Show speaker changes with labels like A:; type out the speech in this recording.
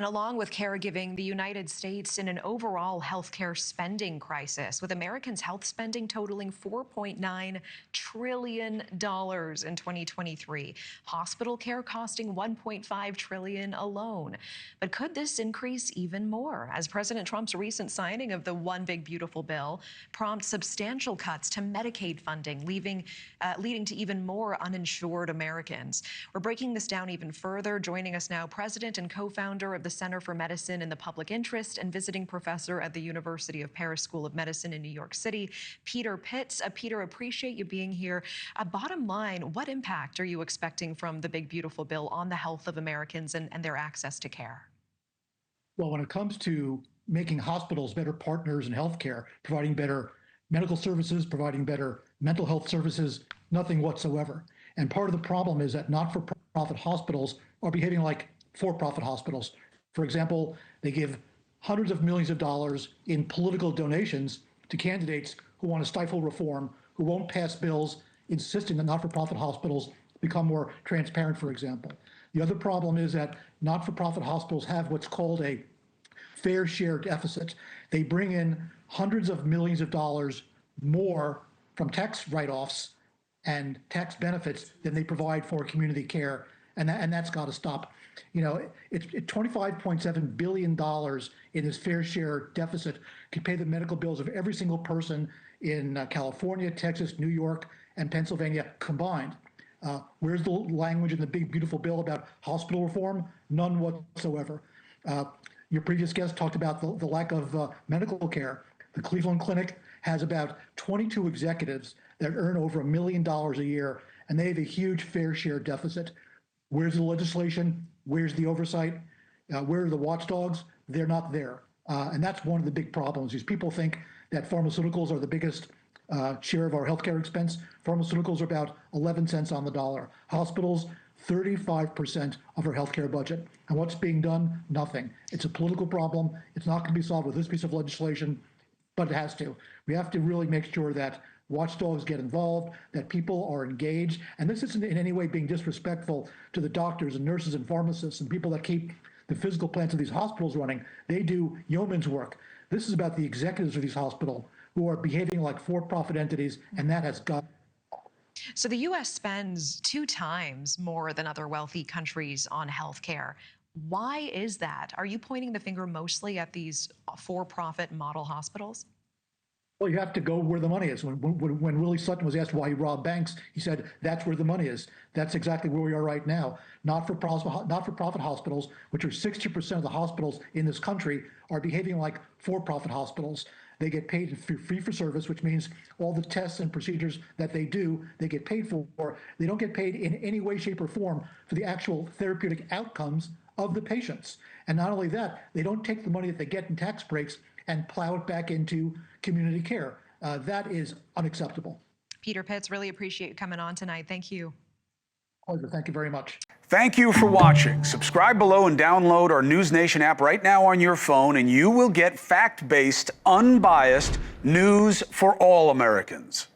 A: And along with caregiving, the United States in an overall healthcare spending crisis, with Americans' health spending totaling $4.9 trillion in 2023. Hospital care costing $1.5 trillion alone. But could this increase even more as President Trump's recent signing of the One Big Beautiful Bill prompts substantial cuts to Medicaid funding, leading to even more uninsured Americans? We're breaking this down even further. Joining us now, President and co-founder of the Center for Medicine in the Public Interest and visiting professor at the University of Paris School of Medicine in New York City, Peter Pitts. Peter, appreciate you being here. Bottom line, what impact are you expecting from the Big Beautiful Bill on the health of Americans and their access to care?
B: Well, when it comes to making hospitals better partners in healthcare, providing better medical services, providing better mental health services, nothing whatsoever. And part of the problem is that not-for-profit hospitals are behaving like for-profit hospitals. For example, they give hundreds of millions of dollars in political donations to candidates who want to stifle reform, who won't pass bills insisting that not-for-profit hospitals become more transparent, for example. The other problem is that not-for-profit hospitals have what's called a fair share deficit. They bring in hundreds of millions of dollars more from tax write-offs and tax benefits than they provide for community care, and that's got to stop. You know, it's $25.7 billion in this fair share deficit could pay the medical bills of every single person in California, Texas, New York, and Pennsylvania combined. Where's the language in the Big Beautiful Bill about hospital reform? None whatsoever. Your previous guest talked about the lack of medical care. The Cleveland Clinic has about 22 executives that earn over $1 million a year, and they have a huge fair share deficit. Where's the legislation? Where's the oversight? Where are the watchdogs? They're not there. And that's one of the big problems is people think that pharmaceuticals are the biggest share of our healthcare expense. Pharmaceuticals are about 11 cents on the dollar. Hospitals, 35% of our healthcare budget. And what's being done? Nothing. It's a political problem. It's not going to be solved with this piece of legislation, but it has to. We have to really make sure that watchdogs get involved, that people are engaged. And this isn't in any way being disrespectful to the doctors and nurses and pharmacists and people that keep the physical plants of these hospitals running. They do yeoman's work. This is about the executives of these hospitals who are behaving like for-profit entities, and that has got.
A: So the U.S. spends 2 times more than other wealthy countries on healthcare. Why is that? Are you pointing the finger mostly at these for-profit model hospitals?
B: Well, you have to go where the money is. When Willie Sutton was asked why he robbed banks, he said, that's where the money is. That's exactly where we are right now. Not-for-profit hospitals, which are 60% of the hospitals in this country, are behaving like for-profit hospitals. They get paid free for service, which means all the tests and procedures that they do, they get paid for. They don't get paid in any way, shape, or form for the actual therapeutic outcomes of the patients. And not only that, they don't take the money that they get in tax breaks and plow it back into community care. That is unacceptable.
A: Peter Pitts, really appreciate you coming on tonight. Thank you.
B: Pleasure. Thank you very much.
C: Thank you for watching. Subscribe below and download our NewsNation app right now on your phone, and you will get fact-based, unbiased news for all Americans.